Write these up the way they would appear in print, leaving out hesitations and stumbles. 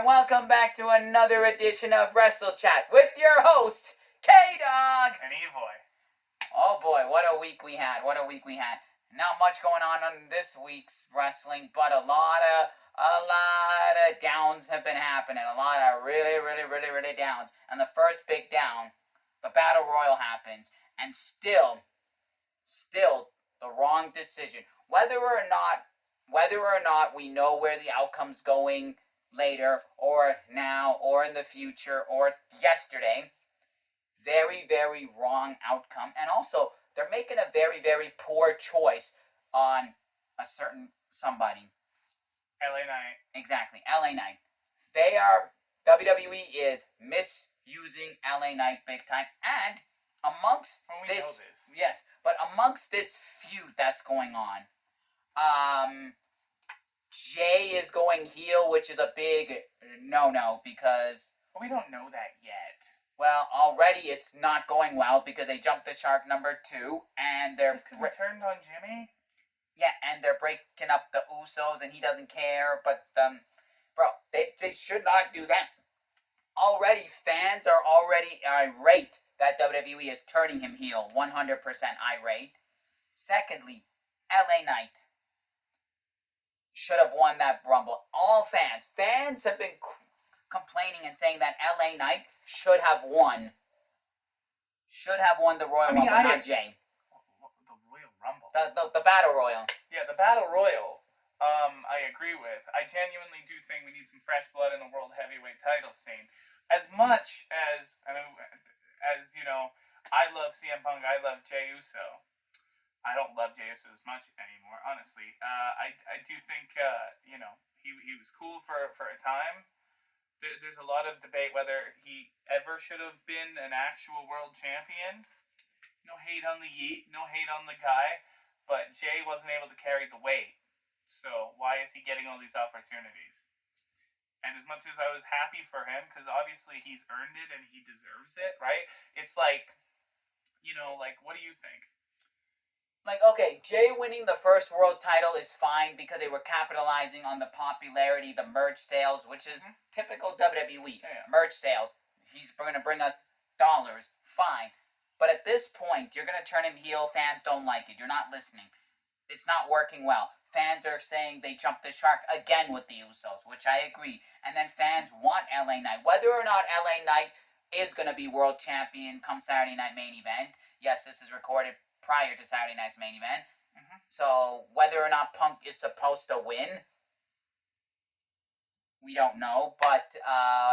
and welcome back to another edition of Wrestle Chat with your host, K-Dog! And E-Boy. Oh boy, what a week we had, Not much going on this week's wrestling, but a lot of downs have been happening. A lot of really downs. And the first big down, the Battle Royal happens, and still, the wrong decision. Whether or not we know where the outcome's going later, or now, or in the future, or yesterday, very wrong outcome. And also, they're making a very poor choice on a certain somebody. LA Knight. Exactly, LA Knight. WWE is misusing LA Knight big time, and amongst this, yes, but amongst this feud that's going on, Jay is going heel, which is a big no-no because... Well, we don't know that yet. Well, already it's not going well because they jumped the shark number 2, and they're... Just because he turned on Jimmy? Yeah, and they're breaking up the Usos, and he doesn't care, but, bro, they should not do that. Already, fans are already irate that WWE is turning him heel, 100% irate. Secondly, LA Knight should have won that Rumble. All fans have been complaining and saying that LA Knight should have won the Royal Rumble, not Jay. The Royal Rumble? The Battle Royal. Yeah, the Battle Royal, I agree with. I genuinely do think we need some fresh blood in the World Heavyweight title scene. As much as, you know, I love CM Punk, I love Jey Uso. I don't love Jey Uso as much anymore, honestly. I do think, you know, he was cool for a time. There's a lot of debate whether he ever should have been an actual world champion. No hate on the Yeet, no hate on the guy, but Jay wasn't able to carry the weight. So why is he getting all these opportunities? And as much as I was happy for him, because obviously he's earned it and he deserves it, right? It's like, you know, like, what do you think? Like, okay, Jay winning the first world title is fine because they were capitalizing on the popularity, the merch sales, which is typical WWE. Yeah. Merch sales. He's going to bring us dollars. Fine. But at this point, you're going to turn him heel. Fans don't like it. You're not listening. It's not working well. Fans are saying they jumped the shark again with the Usos, which I agree. And then fans want LA Knight. Whether or not LA Knight is going to be world champion come Saturday Night Main Event. Yes, this is recorded prior to Saturday night's main event. So whether or not Punk is supposed to win, we don't know. But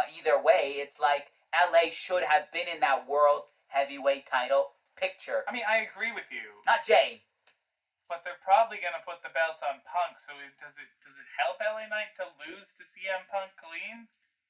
either way, it's like LA should have been in that world heavyweight title picture. I mean, I agree with you. Not Jay. But they're probably going to put the belt on Punk, so does it help LA Knight to lose to CM Punk clean?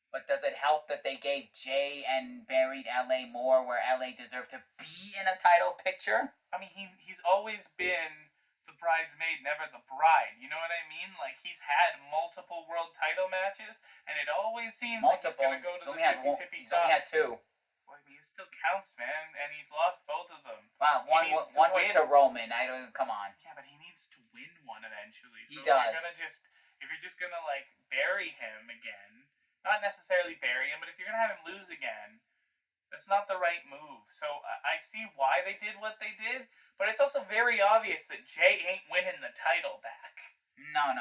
But does it help that they gave Jay and buried LA more where LA deserved to be in a title picture? I mean, he's always been the bridesmaid, never the bride. You know what I mean? Like, he's had multiple world title matches, and it always seems like he's going to go to the tippy top. He's only had 2. Well, I mean, it still counts, man, and he's lost both of them. Wow, one was to Roman. Come on. Yeah, but he needs to win one eventually. He does. If you're just gonna like bury him again, not necessarily bury him, but if you're gonna have him lose again, that's not the right move. So I see why they did what they did, but it's also very obvious that Jay ain't winning the title back. No.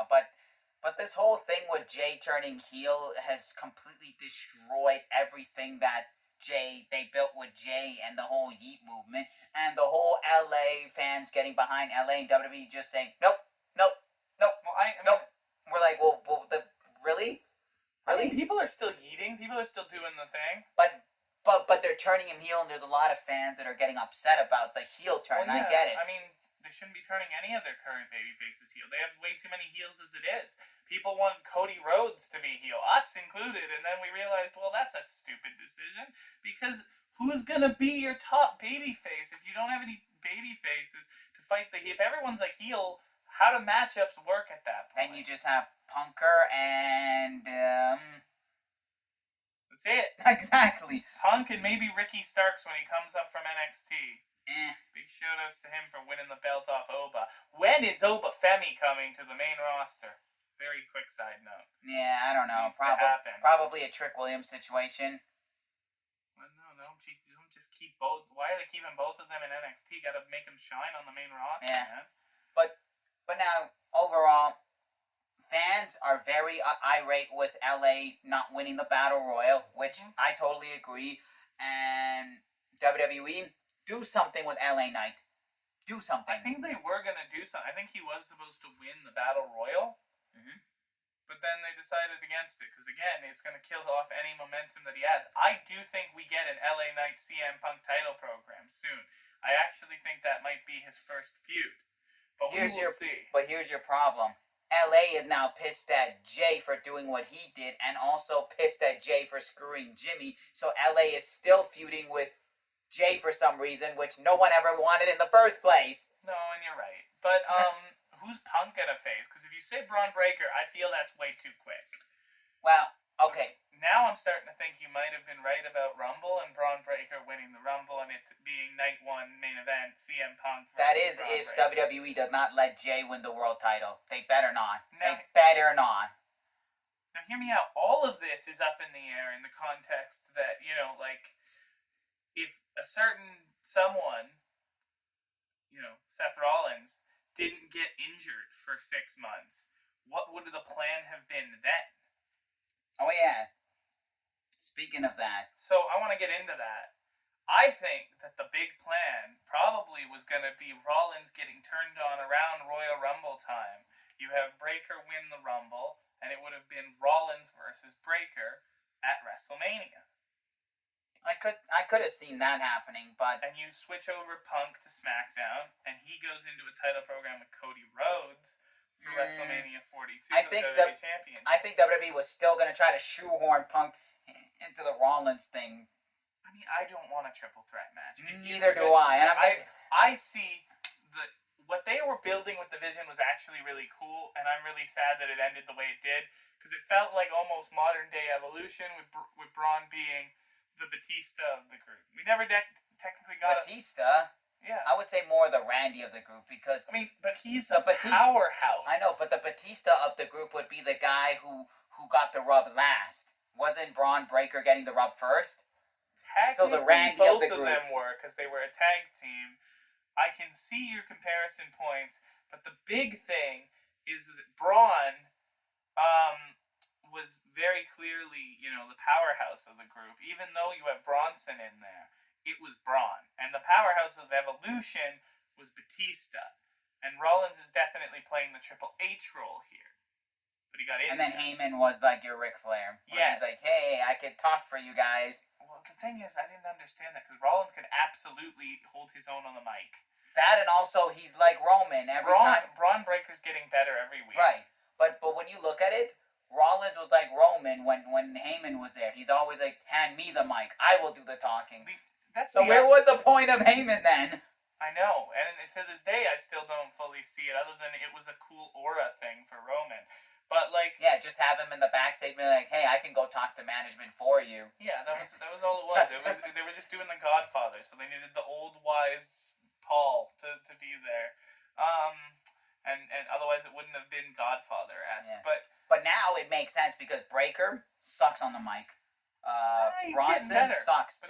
But this whole thing with Jay turning heel has completely destroyed everything that they built with Jay and the whole Yeet movement and the whole LA fans getting behind LA and WWE just saying nope. Well, We're like, well, really? I mean, people are still yeeting. People are still doing the thing. But they're turning him heel, and there's a lot of fans that are getting upset about the heel turn. Well, yeah, I get it. I mean, they shouldn't be turning any of their current baby faces heel. They have way too many heels as it is. People want Cody Rhodes to be heel, us included, and then we realized, well, that's a stupid decision, because who's going to be your top baby face if you don't have any baby faces to fight the heel? If everyone's a heel, how do matchups work at that point? And you just have Punker and... That's it. Exactly. Punk and maybe Ricky Starks when he comes up from NXT. Big shout-outs to him for winning the belt off Oba. When is Oba Femi coming to the main roster? Very quick side note. Yeah, I don't know. Needs to happen. Probably a Trick Williams situation. Well, no, don't just keep both. Why are they keeping both of them in NXT? Got to make them shine on the main roster, man. But now overall, fans are very irate with LA not winning the Battle Royal, which I totally agree. And WWE, do something with LA Knight. Do something. I think they were gonna do something. I think he was supposed to win the Battle Royal. But then they decided against it because, again, it's going to kill off any momentum that he has. I do think we get an LA Knight CM Punk title program soon. I actually think that might be his first feud. But we will see. But here's your problem. LA is now pissed at Jay for doing what he did and also pissed at Jay for screwing Jimmy. So LA is still feuding with Jay for some reason, which no one ever wanted in the first place. No, and you're right. But, who's Punk gonna face? Because if you say Braun Breaker, I feel that's way too quick. Well, okay. Now I'm starting to think you might have been right about Rumble and Braun Breaker winning the Rumble and it being night one main event, CM Punk. That is Braun if Breaker. WWE does not let Jay win the world title. They better not. Now, they better not. Now hear me out. All of this is up in the air in the context that, like, if a certain someone, Seth Rollins, didn't get injured for 6 months, what would the plan have been then? Oh, yeah. Speaking of that. So, I want to get into that. I think that the big plan probably was going to be Rollins getting turned on around Royal Rumble time. You have Breaker win the Rumble, and it would have been Rollins versus Breaker at WrestleMania. I could have seen that happening, but... And you switch over Punk to SmackDown, and he goes into a title program with Cody Rhodes for WrestleMania 42, WWE Championship. I think WWE was still going to try to shoehorn Punk into the Rollins thing. I mean, I don't want a triple threat match. Neither do I. And I see what they were building with the Vision was actually really cool, and I'm really sad that it ended the way it did, because it felt like almost modern-day Evolution, with Braun being the Batista of the group. We never technically got Batista? Yeah. I would say more the Randy of the group because... I mean, but he's a powerhouse. I know, but the Batista of the group would be the guy who got the rub last. Wasn't Braun Breaker getting the rub first? So the Randy of the group. Both of them were, because they were a tag team. I can see your comparison points, but the big thing is that Braun was very clearly, the powerhouse of the group. Even though you have Bronson in there, it was Braun. And the powerhouse of Evolution was Batista. And Rollins is definitely playing the Triple H role here. But he got in. And then Heyman was like your Ric Flair. Yes. He's like, hey, I can talk for you guys. Well, the thing is, I didn't understand that, because Rollins could absolutely hold his own on the mic. That, and also he's like Roman every time. Braun Breaker's getting better every week. Right. But when you look at it, Rollins was like Roman when Heyman was there. He's always like, hand me the mic. I will do the talking. Where was the point of Heyman then? I know. And to this day, I still don't fully see it, other than it was a cool aura thing for Roman. But, like... Yeah, just have him in the backstage be like, hey, I can go talk to management for you. Yeah, that was all it was. They were just doing The Godfather, so they needed the old, wise Paul to be there. And otherwise it wouldn't have been Godfather-esque. Yeah. But now it makes sense because Breaker sucks on the mic. Bronson sucks.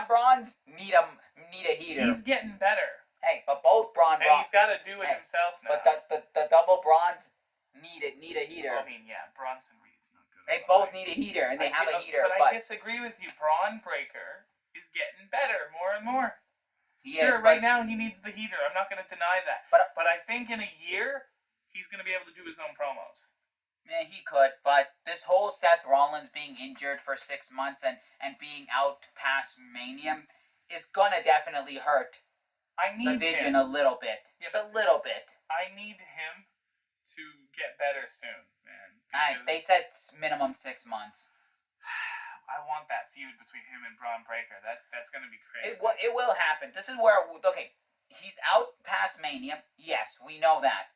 Bron's need a heater. He's getting better. Hey, but both Braun... And he's got to do it himself now. But the double Brons need a heater. I mean, yeah, Bronson Reed's not good. They both need a heater, and they have a heater. But I disagree with you. Braun Breaker is getting better more and more. Right now he needs the heater. I'm not going to deny that. But I think in a year, he's going to be able to do his own promos. Yeah, he could, but this whole Seth Rollins being injured for 6 months and being out past Mania is going to definitely hurt the Vision a little bit. Just a little bit. I need him to get better soon, man. They said minimum 6 months. I want that feud between him and Braun Breaker. That's going to be crazy. It will happen. This is where... Okay, he's out past Mania. Yes, we know that.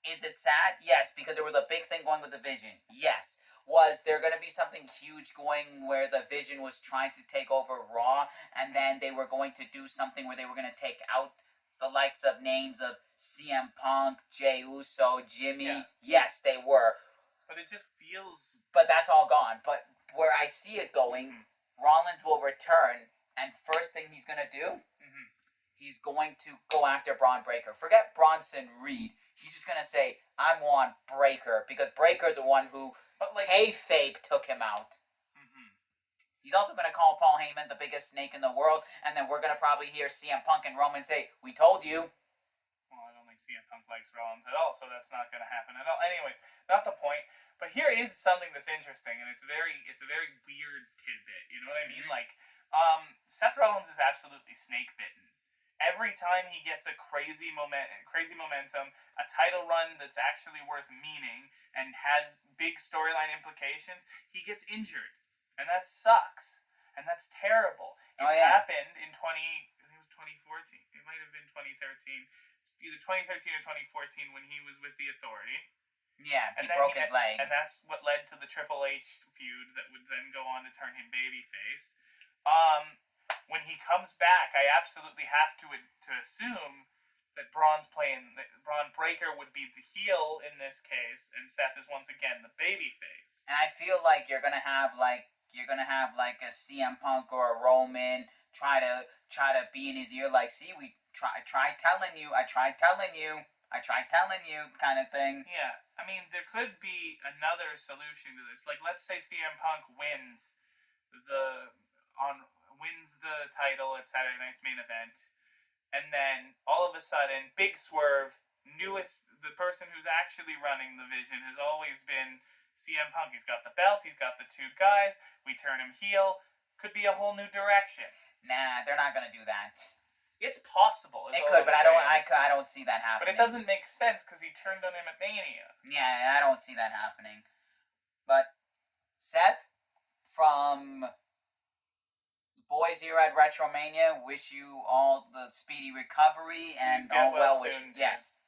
Is it sad? Yes, because there was a big thing going with the Vision. Yes. Was there going to be something huge going where the Vision was trying to take over Raw, and then they were going to do something where they were going to take out the likes of names of CM Punk, Jey Uso, Jimmy. Yeah. Yes, they were. But it just feels... But that's all gone. But where I see it going, Rollins will return, and first thing he's going to do, he's going to go after Braun Breaker. Forget Bronson Reed. He's just going to say, I want Breaker, because Breaker's the one who kayfabe took him out. He's also going to call Paul Heyman the biggest snake in the world, and then we're going to probably hear CM Punk and Roman say, we told you. Well, I don't think CM Punk likes Rollins at all, so that's not going to happen at all. Anyways, not the point. But here is something that's interesting, and it's a very weird tidbit. You know what I mean? Like, Seth Rollins is absolutely snake bitten. Every time he gets a crazy momentum, a title run that's actually worth meaning and has big storyline implications, he gets injured. And that sucks. And that's terrible. It happened in 2014. It might have been 2013. It's either 2013 or 2014 when he was with the Authority. Yeah, he broke his leg. And that's what led to the Triple H feud that would then go on to turn him babyface. When he comes back, I absolutely have to assume that Braun Breaker would be the heel in this case, and Seth is once again the babyface. And I feel like you're gonna have like a CM Punk or a Roman try to be in his ear, like, see, we tried telling you kind of thing. Yeah, I mean, there could be another solution to this. Like, let's say CM Punk wins the title at Saturday Night's Main Event, and then all of a sudden, big swerve, the person who's actually running the Vision has always been CM Punk. He's got the belt, he's got the two guys, we turn him heel, could be a whole new direction. Nah, they're not gonna do that. It's possible. It could, but I don't see that happening. But it doesn't make sense because he turned on him at Mania. Yeah, I don't see that happening. But Seth, from the boys here at Retromania, wish you all the speedy recovery and all well wishes. Yes.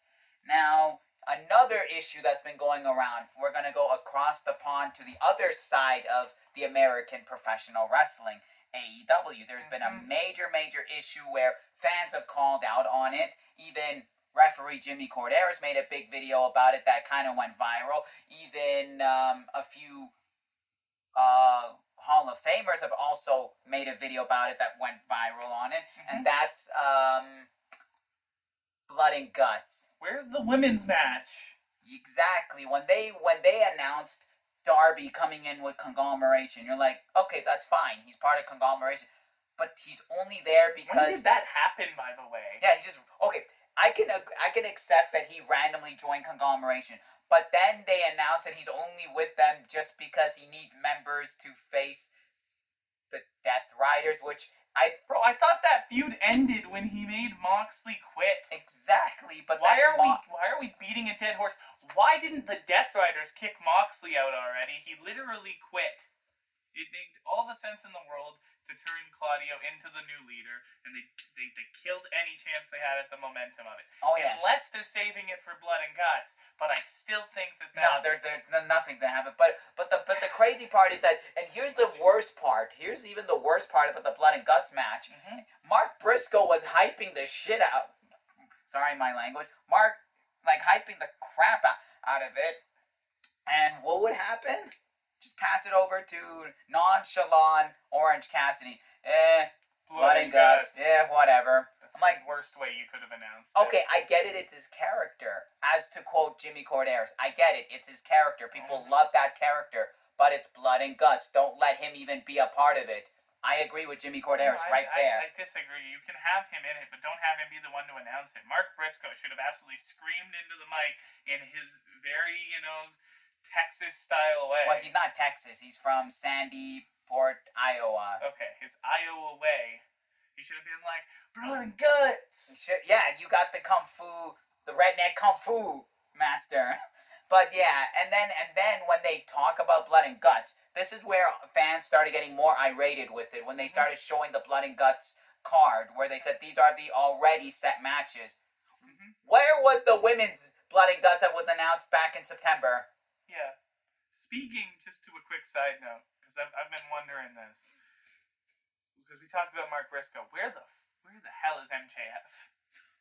Now, another issue that's been going around, we're going to go across the pond to the other side of the American professional wrestling, AEW. There's been a major issue where fans have called out on it. Even referee Jimmy Corderas made a big video about it that kind of went viral. Even a few Hall of Famers have also made a video about it that went viral on it. And that's Blood and Guts. Where's the women's match? Exactly. When they announced Darby coming in with Conglomeration, you're like, okay, that's fine. He's part of Conglomeration. But he's only there because... When did that happen, by the way? Yeah, he just... Okay, I can accept that he randomly joined Conglomeration. But then they announced that he's only with them just because he needs members to face the Death Riders, which Bro, I thought that feud ended when he made Moxley quit. Exactly, but why are we beating a dead horse? Why didn't the Death Riders kick Moxley out already? He literally quit. It made all the sense in the world to turn Claudio into the new leader, and they killed any chance they had at the momentum of it. Oh yeah. Unless they're saving it for Blood and Guts, but I still think that's... No, they're nothing gonna happen. But the crazy part is that, and here's the worst part. Here's even the worst part about the Blood and Guts match. Mark Briscoe was hyping the shit out. Sorry, my language. Mark, hyping the crap out of it. And what would happen? Just pass it over to nonchalant Orange Cassidy. Blood and Guts. Whatever. That's the worst way you could have announced it. Okay, I get it. It's his character. As to quote Jimmy Corderas, I get it. It's his character. People love that character. But it's Blood and Guts. Don't let him even be a part of it. I agree with Jimmy Corderas there. I disagree. You can have him in it, but don't have him be the one to announce it. Mark Briscoe should have absolutely screamed into the mic in his very, Texas-style way. Well, he's not Texas. He's from Sandyport, Iowa. Okay, his Iowa way. He should have been like, Blood and Guts! Yeah, you got the the redneck kung fu master. But yeah, and then when they talk about Blood and Guts, this is where fans started getting more irated with it, when they started showing the Blood and Guts card, where they said these are the already set matches. Where was the women's Blood and Guts that was announced back in September? Yeah. Speaking, just to a quick side note, because I've been wondering this, because we talked about Mark Briscoe, where the hell is MJF?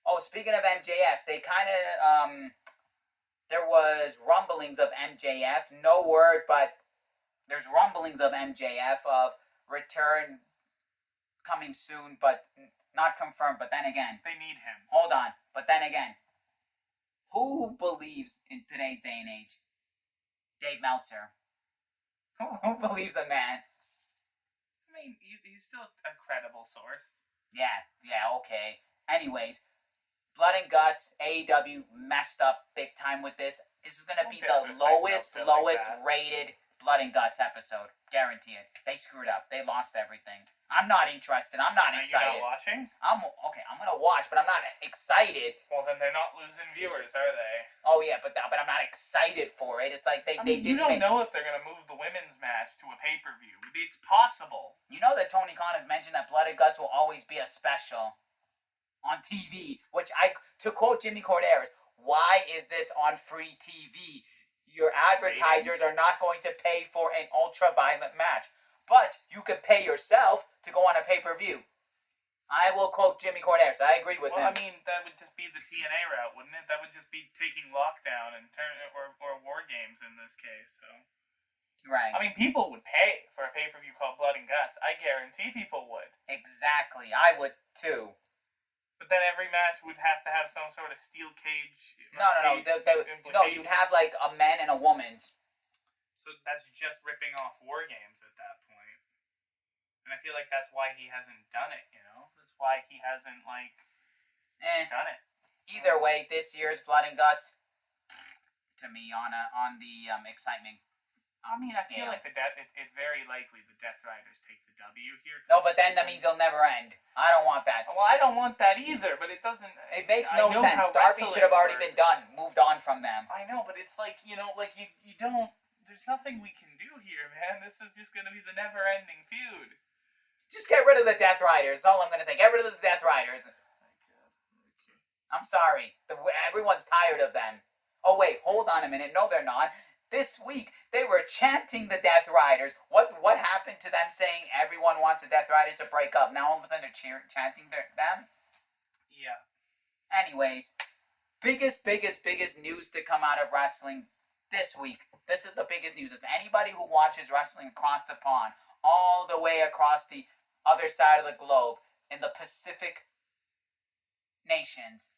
Oh, speaking of MJF, they kind of there was rumblings of MJF. No word, but there's rumblings of MJF of return coming soon, but not confirmed. But then again, They need him. hold on. But then again, who believes in today's day and age? Dave Meltzer. Who believes a man? I mean, he's still a credible source. Yeah, okay. Anyways, Blood and Guts, AEW messed up big time with this. This is gonna Don't be the disrespect Meltzer like that. rated Blood and Guts episode. Guarantee it. They screwed up. They lost everything. I'm not interested. I'm not excited. You're not watching? I'm gonna watch, but I'm not excited. Well, then they're not losing viewers, are they? Oh yeah, but I'm not excited for it. It's like they you don't know if they're gonna move the women's match to a pay-per-view. It's possible. You know that Tony Khan has mentioned that Blood and Guts will always be a special on TV, which to quote Jimmy Corderas, why is this on free TV? Your advertisers are not going to pay for an ultra-violent match, but you could pay yourself to go on a pay-per-view. I will quote Jimmy Corderas. I agree with him. Well, I mean, that would just be the TNA route, wouldn't it? That would just be taking Lockdown and or War Games in this case. So, right. I mean, people would pay for a pay-per-view called Blood and Guts. I guarantee people would. Exactly. I would too. But then every match would have to have some sort of steel cage. No. You'd have like a man and a woman's. So that's just ripping off War Games at that point. And I feel like that's why he hasn't done it. You know, that's why he hasn't done it. Either way, this year's Blood and Guts, to me, on the excitement. I mean, I feel like it's very likely the Death Riders take the W here. No, but then that means they'll never end. I don't want that. Well, I don't want that either, but it doesn't... It makes no sense. Darby should have already been done, moved on from them. I know, but it's like, you don't... There's nothing we can do here, man. This is just going to be the never-ending feud. Just get rid of the Death Riders. That's all I'm going to say. Get rid of the Death Riders. Okay. I'm sorry. Everyone's tired of them. Oh, wait. Hold on a minute. No, they're not. This week, they were chanting the Death Riders. What happened to them saying everyone wants the Death Riders to break up? Now all of a sudden they're chanting them? Yeah. Anyways, biggest news to come out of wrestling this week. This is the biggest news. If anybody who watches wrestling across the pond, all the way across the other side of the globe, in the Pacific nations,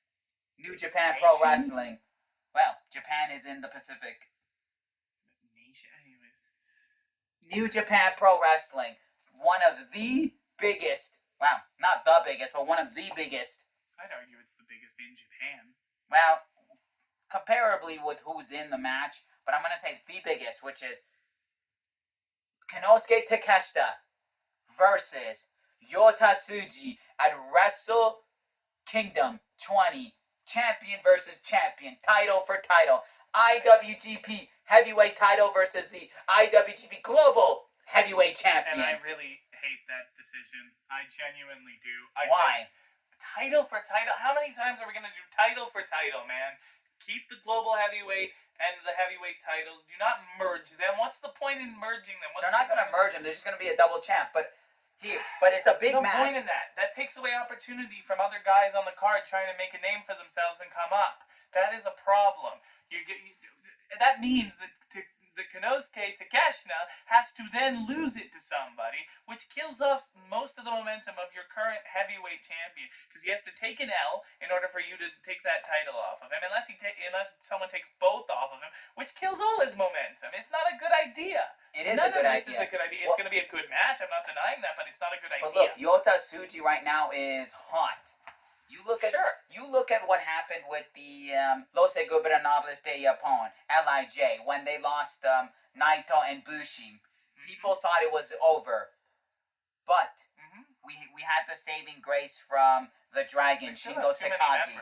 New Japan Pro Wrestling. Well, Japan is in the Pacific. New Japan Pro Wrestling, one of the biggest, well, not the biggest, but one of the biggest. I'd argue it's the biggest in Japan. Well, comparably with who's in the match, but I'm going to say the biggest, which is Konosuke Takeshita versus Yota Tsuji at Wrestle Kingdom 20. Champion versus champion, title for title. IWGP Heavyweight title versus the IWGP Global Heavyweight Champion. And I really hate that decision. I genuinely do. Why? Title for title? How many times are we going to do title for title, man? Keep the Global Heavyweight and the Heavyweight titles. Do not merge them. What's the point in merging them? They're not going to merge them. They're just going to be a double champ. But it's a big match. No point in that. That takes away opportunity from other guys on the card trying to make a name for themselves and come up. That is a problem. That means that the Konosuke Takeshita has to then lose it to somebody, which kills off most of the momentum of your current heavyweight champion, because he has to take an L in order for you to take that title off of him, unless someone takes both off of him, which kills all his momentum. It's not a good idea. It is a good idea. Is a good idea. It's going to be a good match. I'm not denying that, but it's not a good idea. But look, Yota Tsuji right now is hot. You look at what happened with the Los Ingobernables de Japón, LIJ, when they lost Naito and Bushi. Mm-hmm. People thought it was over. But we had the saving grace from the Dragon, Shingo Takagi.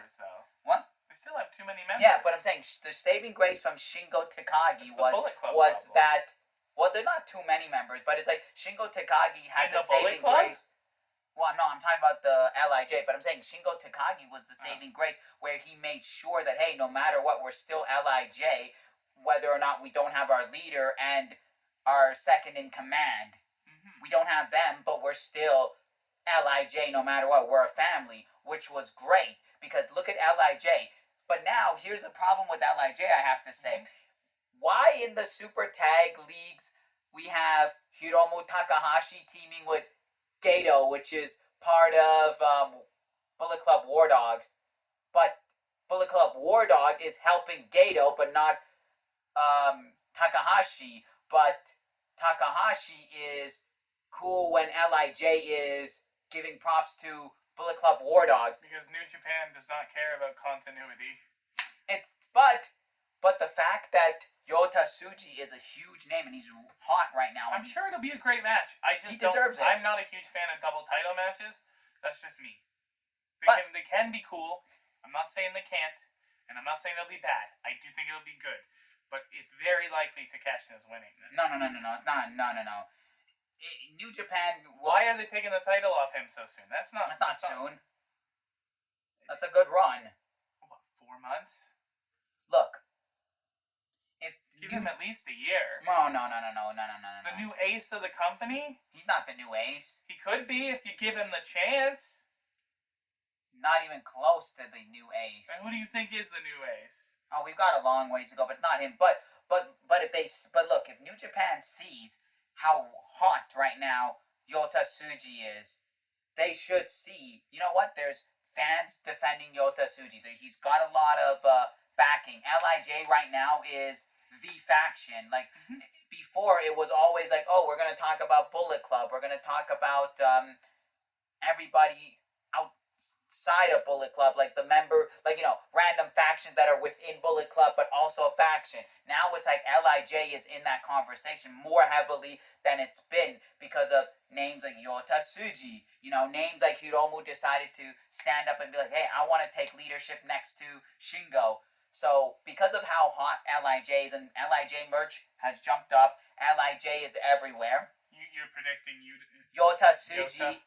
What? They still have too many members. Yeah, but I'm saying the saving grace from Shingo Takagi was that... Well, they're not too many members, but it's like Shingo Takagi had the saving grace. Well, no, I'm talking about the LIJ, but I'm saying Shingo Takagi was the saving grace, where he made sure that, hey, no matter what, we're still LIJ, whether or not we don't have our leader and our second in command. Mm-hmm. We don't have them, but we're still LIJ no matter what. We're a family, which was great, because look at LIJ. But now, here's the problem with LIJ, I have to say. Why in the Super Tag Leagues we have Hiromu Takahashi teaming with Gato, which is part of Bullet Club War Dogs, but Bullet Club War Dog is helping Gato, but not Takahashi. But Takahashi is cool when LIJ is giving props to Bullet Club War Dogs. Because New Japan does not care about continuity. But the fact that Yota Tsuji is a huge name and he's hot right now. I'm sure it'll be a great match. He deserves it. I'm not a huge fan of double title matches. That's just me. They can be cool. I'm not saying they can't, and I'm not saying they'll be bad. I do think it'll be good, but it's very likely Takeshita is winning. No. New Japan. Why are they taking the title off him so soon? That's not soon. That's a good run. What, 4 months? Look. Give him at least a year. No. The new ace of the company? He's not the new ace. He could be if you give him the chance. Not even close to the new ace. And who do you think is the new ace? Oh, we've got a long ways to go, but it's not him. But look, if New Japan sees how hot right now Yota Tsuji is, they should see. You know what? There's fans defending Yota Tsuji. He's got a lot of backing. LIJ right now is the faction. Like before, it was always like, oh, we're gonna talk about Bullet Club. We're gonna talk about everybody outside of Bullet Club, like the member, like random factions that are within Bullet Club, but also a faction. Now it's like LIJ is in that conversation more heavily than it's been because of names like Yota Tsuji. Names like Hiromu decided to stand up and be like, hey, I want to take leadership next to Shingo. So, because of how hot LIJ is, and LIJ merch has jumped up, LIJ is everywhere. You're predicting Yota Tsuji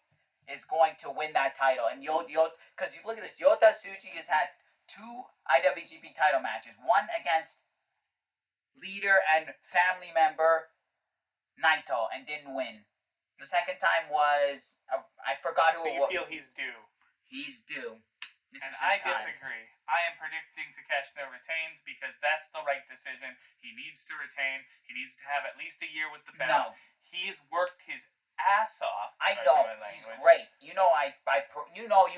is going to win that title. And because you look at this, Yota Tsuji has had 2 IWGP title matches. One against leader and family member Naito and didn't win. The second time was, I forgot who it was. So you feel he's due? He's due. I disagree. I am predicting Takeshita retains because that's the right decision. He needs to retain. He needs to have at least a year with the belt. No. He's worked his ass off. I know. He's great. You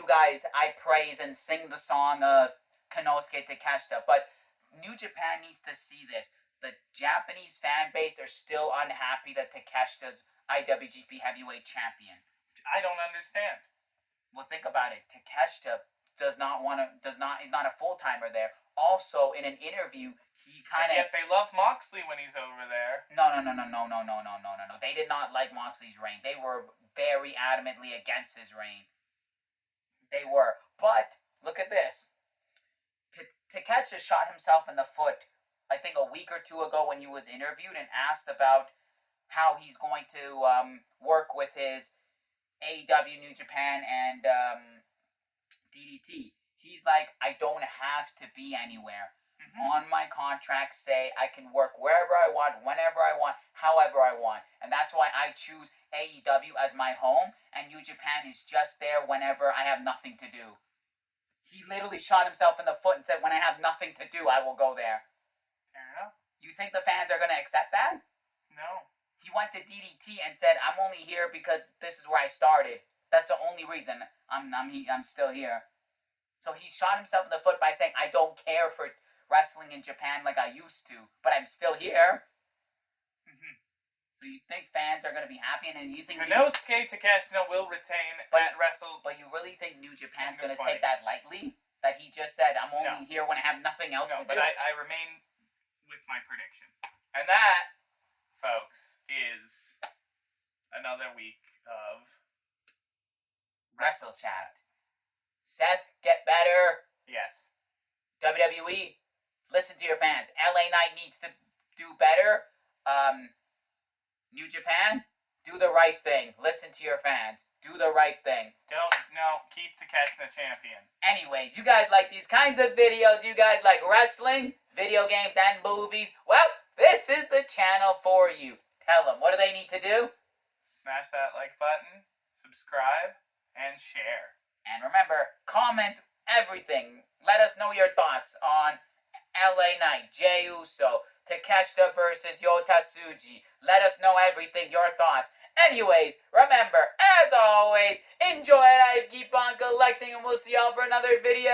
guys, I praise and sing the song of Konosuke Takeshita, but New Japan needs to see this. The Japanese fan base are still unhappy that Takeshita's IWGP Heavyweight Champion. I don't understand. Well, think about it. Takeshita is not a full-timer there. Also, in an interview, he kind of... Yet they love Moxley when he's over there. No. They did not like Moxley's reign. They were very adamantly against his reign. They were. But, look at this. Takeshita shot himself in the foot, I think a week or 2 ago when he was interviewed and asked about how he's going to work with his AEW, New Japan, and... DDT. He's like, I don't have to be anywhere. On my contract say I can work wherever I want, whenever I want, however I want. And that's why I choose AEW as my home, and New Japan is just there whenever I have nothing to do. He literally shot himself in the foot and said, when I have nothing to do, I will go there. Fair enough. You think the fans are going to accept that? No. He went to DDT and said, I'm only here because this is where I started. That's the only reason I'm still here. So he shot himself in the foot by saying, I don't care for wrestling in Japan like I used to, but I'm still here. So you think fans are going to be happy, and then you think... Konosuke Takeshita will retain at Wrestle. But you really think New Japan's going to take that lightly? That he just said, I'm only here when I have nothing else to do? No, but I remain with my prediction. And that, folks, is another week of... Wrestle Chat. Seth, get better. Yes. WWE, listen to your fans. LA Knight needs to do better. New Japan, do the right thing. Listen to your fans. Do the right thing. Keep Takeshita champion. Anyways, you guys like these kinds of videos. You guys like wrestling, video games, and movies. Well, this is the channel for you. Tell them, what do they need to do? Smash that like button, subscribe, and share. And remember, comment everything. Let us know your thoughts on LA Knight, Jey Uso, Takeshita versus Yota Tsuji. Let us know everything, your thoughts. Anyways, remember, as always, enjoy life, keep on collecting, and we'll see y'all for another video.